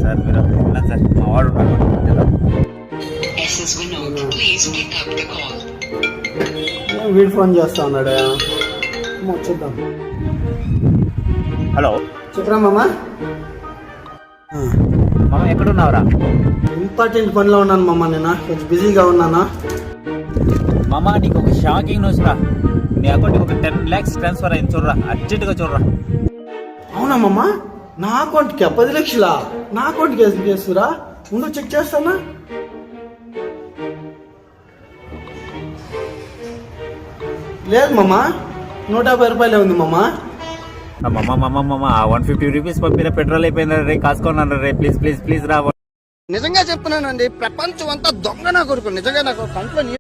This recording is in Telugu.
సార్ మీరు వెళ్ళండి సార్, మా వాడు ఉన్నాడు. వీడు ఫోన్ చేస్తా ఉన్నాడా? చూద్దాం. హలో చెప్పరా మామ. మామ ఎక్కడున్నావురా? ఇంపార్టెంట్ పనిలో ఉన్నాను మామ, నేను కొంచెం బిజీగా ఉన్నాను. మామ నీకు ఒక షాకింగ్ న్యూస్ రా, నీ అకౌంట్కి ఒక 10 lakhs ట్రాన్స్ఫర్ అయింది, చూడరా, అర్జెంటుగా చూడరా. అవునా మామ? నా అకౌంట్కి 10 లక్షలా? నా అకౌంట్కి వేసురా, ముందు చెక్ చేస్తానా? లేదు మామ, 150 రూపాయలే ఉంది మామ. మామ 150 రూపీస్ పంపిన పెట్రోల్ అయిపోయింది రే, కాసుకోన్నాను రే, ప్లీజ్ ప్లీజ్ ప్లీజ్ రా. నిజంగా చెప్తున్నానండి, ప్రపంచం అంతా దొంగ నా కొడుకు. నిజంగా నాకు కంట్లో